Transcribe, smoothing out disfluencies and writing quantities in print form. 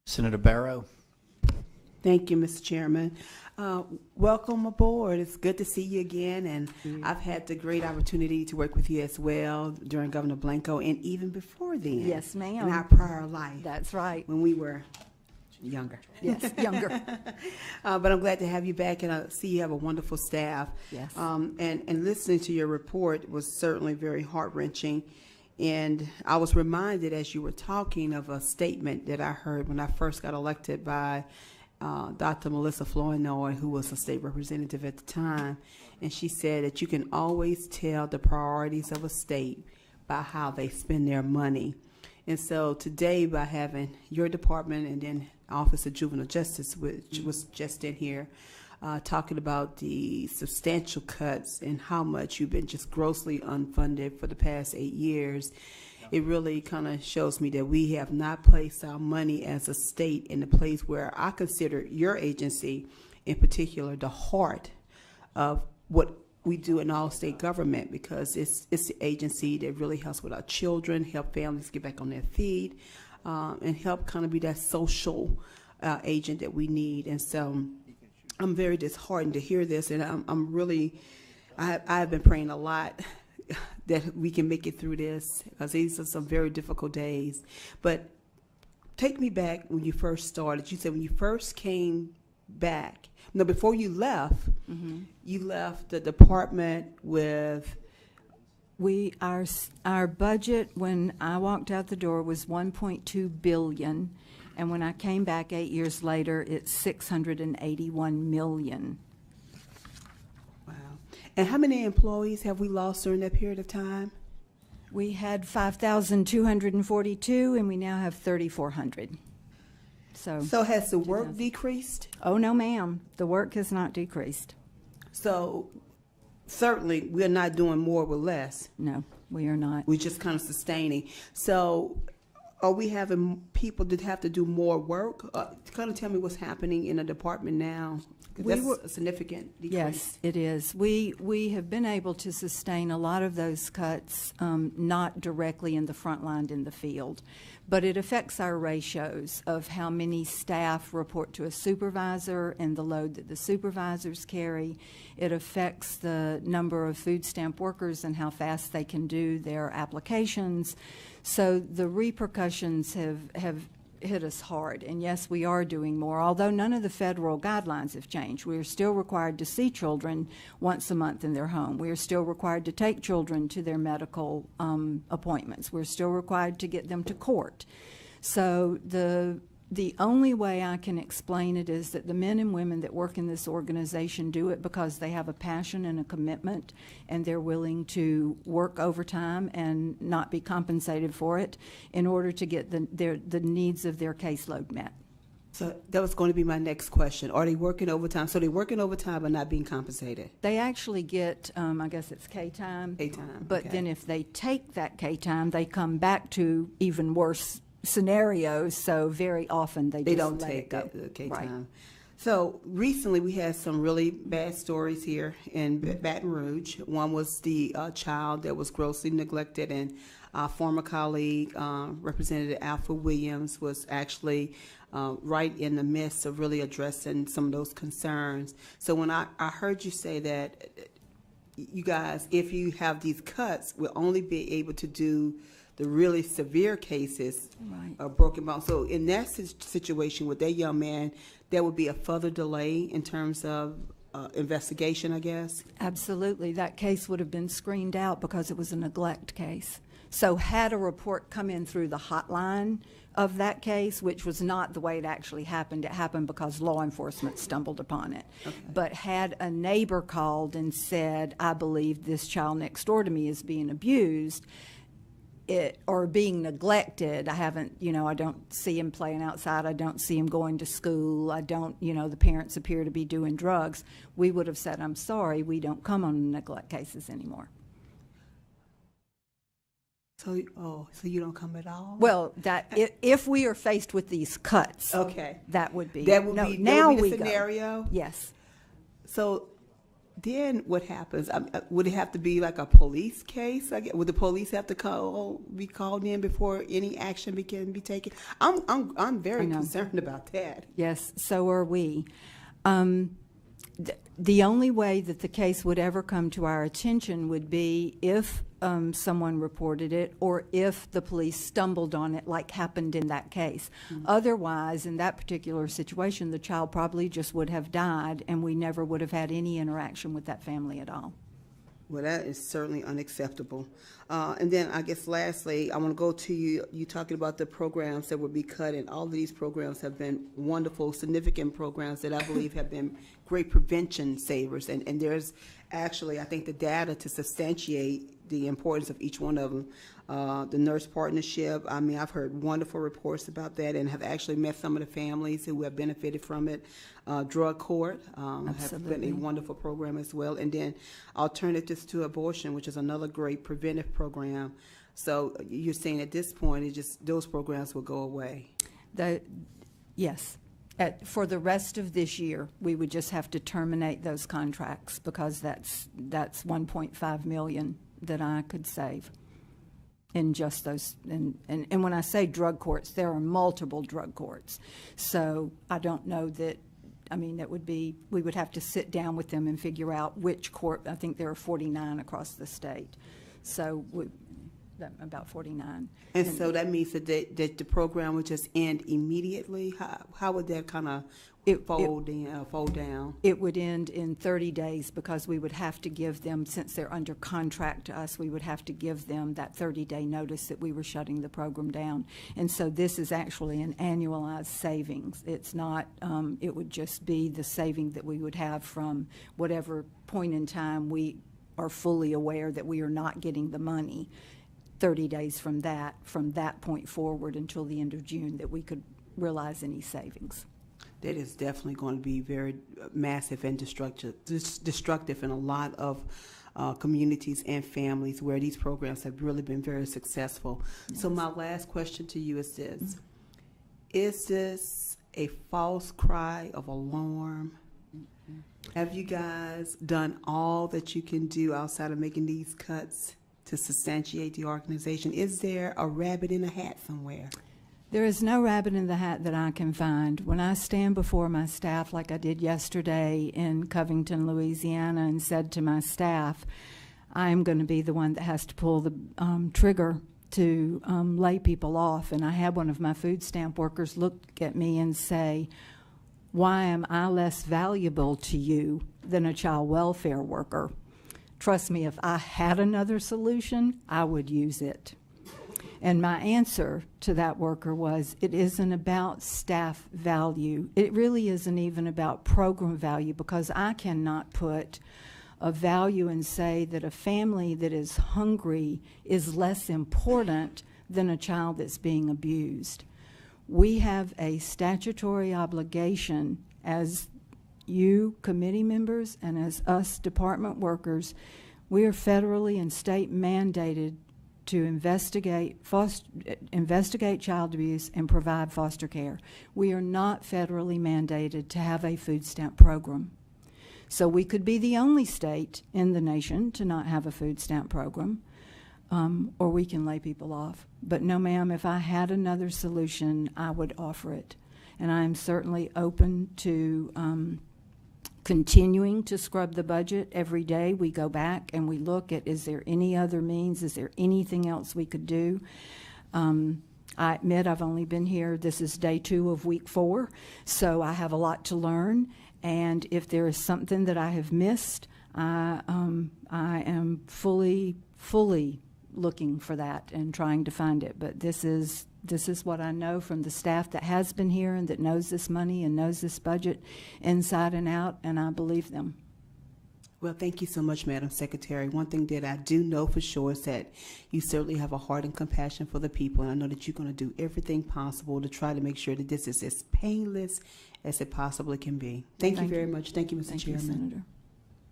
Senator Barrow. Thank you, Mr. Chairman. Welcome aboard. It's good to see you again, and I've had the great opportunity to work with you as well during Governor Blanco and even before then. Yes, ma'am. In our prior life. That's right. When we were younger. Yes, younger. But I'm glad to have you back, and I see you have a wonderful staff. Yes. And listening to your report was certainly very heart-wrenching. And I was reminded as you were talking of a statement that I heard when I first got elected by Dr. Melissa Flournoy, who was a state representative at the time. And she said that you can always tell the priorities of a state by how they spend their money. And so today, by having your department and then Office of Juvenile Justice, which was just in here, talking about the substantial cuts and how much you've been just grossly unfunded for the past 8 years, it really kind of shows me that we have not placed our money as a state in the place where I consider your agency in particular the heart of what we do in all state government, because it's the agency that really helps with our children, help families get back on their feet, and help kind of be that social agent that we need. And so I'm very disheartened to hear this, and I'm really, I've been praying a lot that we can make it through this, because these are some very difficult days. But take me back when you first started. You said when you first came back, no, before you left, you left the department with. Our budget when I walked out the door was $1.2 billion, and when I came back 8 years later, it's $681 million. Wow. And how many employees have we lost during that period of time? We had 5,242, and we now have 3,400. So has the work decreased? Oh, no, ma'am. The work has not decreased. So certainly we're not doing more with less. No, we are not. We're just kind of sustaining. So are we having people that have to do more work? Kind of tell me what's happening in the department now. That's a significant decrease. Yes, it is. We have been able to sustain a lot of those cuts, not directly in the front line in the field, but it affects our ratios of how many staff report to a supervisor and the load that the supervisors carry. It affects the number of food stamp workers and how fast they can do their applications. So the repercussions have hit us hard. And yes, we are doing more, although none of the federal guidelines have changed. We are still required to see children once a month in their home. We are still required to take children to their medical appointments. We're still required to get them to court. So the only way I can explain it is that the men and women that work in this organization do it because they have a passion and a commitment, and they're willing to work overtime and not be compensated for it in order to get the needs of their caseload met. So that was going to be my next question. Are they working overtime? So they're working overtime but not being compensated? They actually get, I guess it's K-time. K-time, But okay. then if they take that K-time, they come back to even worse scenarios, so very often they don't let take it go. the K Right. time. So recently we had some really bad stories here in Baton Rouge. One was the child that was grossly neglected, and our former colleague, Representative Alfred Williams, was actually right in the midst of really addressing some of those concerns. So when I heard you say that you guys, if you have these cuts, will only be able to do the really severe cases of broken bones. So in that situation with that young man, there would be a further delay in terms of investigation, I guess? Absolutely. That case would have been screened out because it was a neglect case. So had a report come in through the hotline of that case, which was not the way it actually happened. It happened because law enforcement stumbled upon it. Okay. But had a neighbor called and said, I believe this child next door to me is being abused, or being neglected. I don't see him playing outside. I don't see him going to school. The parents appear to be doing drugs. We would have said, I'm sorry, we don't come on neglect cases anymore. So you don't come at all? Well, if we are faced with these cuts, okay, that would be the scenario. Yes. So then what happens? Would it have to be like a police case? Would the police have to be called in before any action can be taken? I'm very concerned about that. Yes, so are we. The only way that the case would ever come to our attention would be if someone reported it or if the police stumbled on it, like happened in that case. Mm-hmm. Otherwise, in that particular situation, the child probably just would have died, and we never would have had any interaction with that family at all. Well, that is certainly unacceptable. And then I guess lastly, I want to go to you talking about the programs that would be cut, and all of these programs have been wonderful, significant programs that I believe have been great prevention savers. And there's actually, I think, the data to substantiate the importance of each one of them. The nurse partnership, I mean, I've heard wonderful reports about that and have actually met some of the families who have benefited from it. Drug court has been a wonderful program as well. And then alternatives to abortion, which is another great preventive program. So you're saying at this point, it's just those programs will go away? Yes. For the rest of this year, we would just have to terminate those contracts because that's $1.5 million that I could save in just those. And when I say drug courts, there are multiple drug courts. So I don't know that. I mean, that would be, we would have to sit down with them and figure out which court. I think there are 49 across the state. So about 49. And so that means that the program would just end immediately? How would that kind of fold down? It would end in 30 days because we would have to give them, since they're under contract to us, we would have to give them that 30-day notice that we were shutting the program down. And so this is actually an annualized savings. It's not, it would just be the saving that we would have from whatever point in time we are fully aware that we are not getting the money. 30 days from that point forward until the end of June, that we could realize any savings. That is definitely going to be very massive and destructive in a lot of communities and families where these programs have really been very successful. Yes. So my last question to you is this. Mm-hmm. Is this a false cry of alarm? Mm-hmm. Have you guys done all that you can do outside of making these cuts to substantiate the organization? Is there a rabbit in a hat somewhere? There is no rabbit in the hat that I can find. When I stand before my staff, like I did yesterday in Covington, Louisiana, and said to my staff, I'm going to be the one that has to pull the trigger to lay people off. And I had one of my food stamp workers look at me and say, why am I less valuable to you than a child welfare worker? Trust me, if I had another solution, I would use it. And my answer to that worker was, it isn't about staff value. It really isn't even about program value, because I cannot put a value and say that a family that is hungry is less important than a child that's being abused. We have a statutory obligation as you committee members and as us department workers. We are federally and state mandated to investigate child abuse and provide foster care. We are not federally mandated to have a food stamp program. So we could be the only state in the nation to not have a food stamp program, or we can lay people off. But no, ma'am, if I had another solution, I would offer it. And I am certainly open to continuing to scrub the budget. Every day we go back and we look at, is there any other means? Is there anything else we could do? I admit I've only been here, this is day 2 of week 4, so I have a lot to learn. And if there is something that I have missed, I am fully looking for that and trying to find it. But this is what I know from the staff that has been here and that knows this money and knows this budget inside and out, and I believe them. Well, thank you so much, Madam Secretary. One thing that I do know for sure is that you certainly have a heart and compassion for the people, and I know that you're going to do everything possible to try to make sure that this is as painless as it possibly can be. Thank you very much. Thank you, Mr. Chairman. Thank you, Senator.